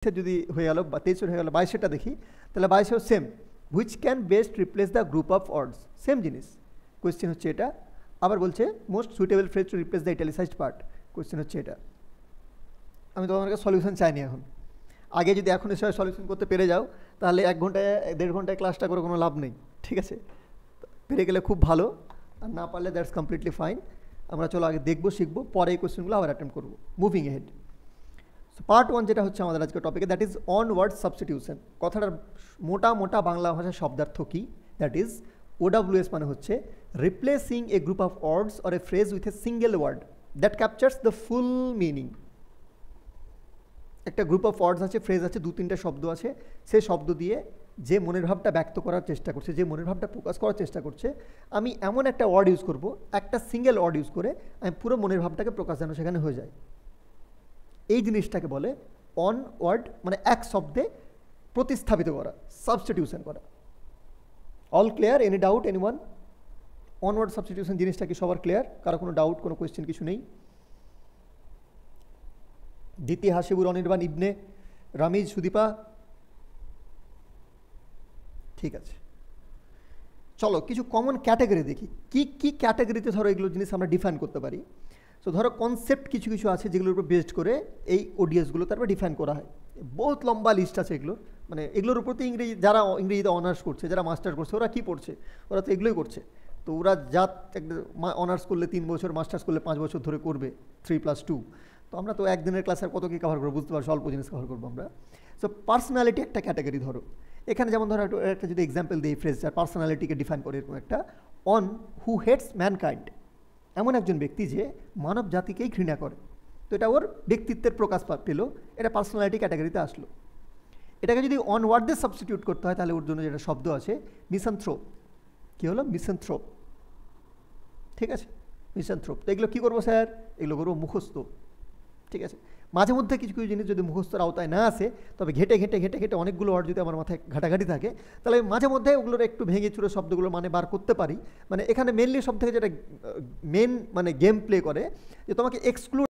যদি হয়ে গেল বা 23 হয়ে গেল 22টা দেখি তাহলে 22 same which can best replace the group of অর্ডস same জিনিস কোয়েশ্চেন হচ্ছে এটা আবার বলছে most suitable phrase to replace the italicised part question হচ্ছে এটা আমি তোমাদের কাছে সলিউশন চাইনি এখন আগে যদি এখন এসে সলিউশন করতে পেরে যাও তাহলে 1 ঘন্টায় 1.5 ঘন্টায় ক্লাসটা করে কোনো লাভ নেই ঠিক আছে পেরে গেলে খুব ভালো আর না পারলে দ্যাটস কমপ্লিটলি ফাইন আমরা চলো আগে দেখবো শিখবো পরে এই কোয়েশ্চেনগুলো আবার অ্যাটেম্প্ট করবো মুভিং এহেড পার্ট 1 যেটা হচ্ছে আমাদের আজকে টপিকে that is one word substitution কথাটার মোটা বাংলা ভাষার শব্দার্থ কী দ্যাট ইজ OWS মানে হচ্ছে replacing a group of words or a phrase with a single word that captures the full meaning একটা গ্রুপ অফ ওয়ার্ডস আছে ফ্রেজ আছে 2-3টা শব্দ আছে সেই শব্দ দিয়ে যে মনের ভাবটা ব্যক্ত করার চেষ্টা করছে যে মনের ভাবটা প্রকাশ করার চেষ্টা করছে আমি এমন একটা ওয়ার্ড ইউজ করব একটা সিঙ্গেল ওয়ার্ড ইউজ করে আমি পুরো মনের ভাবটাকে প্রকাশ যেন সেখানে হয়ে যায় এই জিনিসটাকে বলে অন ওয়ার্ড মানে এক শব্দে প্রতিস্থাপিত করা সাবস্টিটিউশন করা all clear any doubt anyone one word substitution জিনিসটা কি সবার ক্লিয়ার কারো কোনো ডাউট কোনো কোয়েশ্চেন কিছু নেই দিতি হাসিবুর অনির্বাণ ইবনে রামিজ সুদীপা ঠিক আছে চলো কিছু কমন ক্যাটাগরি দেখি কি ক্যাটাগরিতে ধরো এগুলো জিনিস আমরা ডিফাইন করতে পারি সো ধরো কনসেপ্ট কিছু আছে যেগুলোর উপর বেসড করে এই ওডিএসগুলো তারপর ডিফাইন করা হয় বহুত লম্বা লিস্ট আছে এগুলোর মানে এগুলোর উপর তো যারা ইংরেজিতে অনার্স করছে যারা মাস্টার করছে ওরা কী পড়ছে ওরা তো এগুলোই করছে তো ওরা যা অনার্স করলে 3 বছর মাস্টার্স করলে 5 বছর ধরে করবে 3+2 তো আমরা তো একদিনের ক্লাসে কত কী কভার করবো বুঝতে পারছি অল্প জিনিস কভার করবো আমরা সো পার্সোনালিটি একটা ক্যাটাগরি ধরো এখানে যেমন ধরো একটা যদি এক্সাম্পল দিই ফ্রেজ যার পার্সোনালিটিকে ডিফাইন করে এরকম একটা অন হু হেটস ম্যানকাইন্ড এমন একজন ব্যক্তি যে মানব জাতিকেই ঘৃণা করে তো এটা ওর ব্যক্তিত্বের প্রকাশ পেল এটা পার্সোনালিটি ক্যাটাগরিতে আসলো এটাকে যদি অন ওয়ার্ডে সাবস্টিটিউট করতে হয় তাহলে ওর জন্য যেটা শব্দ আছে মিসানথ্রোপ কী হলো মিসানথ্রোপ ঠিক আছে মিসানথ্রোপ তো এগুলো কী করবো স্যার এগুলো করবো মুখস্থ ঠিক আছে মাঝে মধ্যে কিছু জিনিস যদি মুখস্থর আওতায় না আসে তবে ঘেটে অনেকগুলো ওয়ার্ড যদি আমার মাথায় ঘাটাঘাটি থাকে তাহলে মাঝে মধ্যে ওগুলোর একটু ভেঙে চুরে শব্দগুলো মানে বার করতে পারি মানে এখানে মেনলি সব থেকে যেটা মেন মানে গেম প্লে করে যে তোমাকে এক্সক্লুড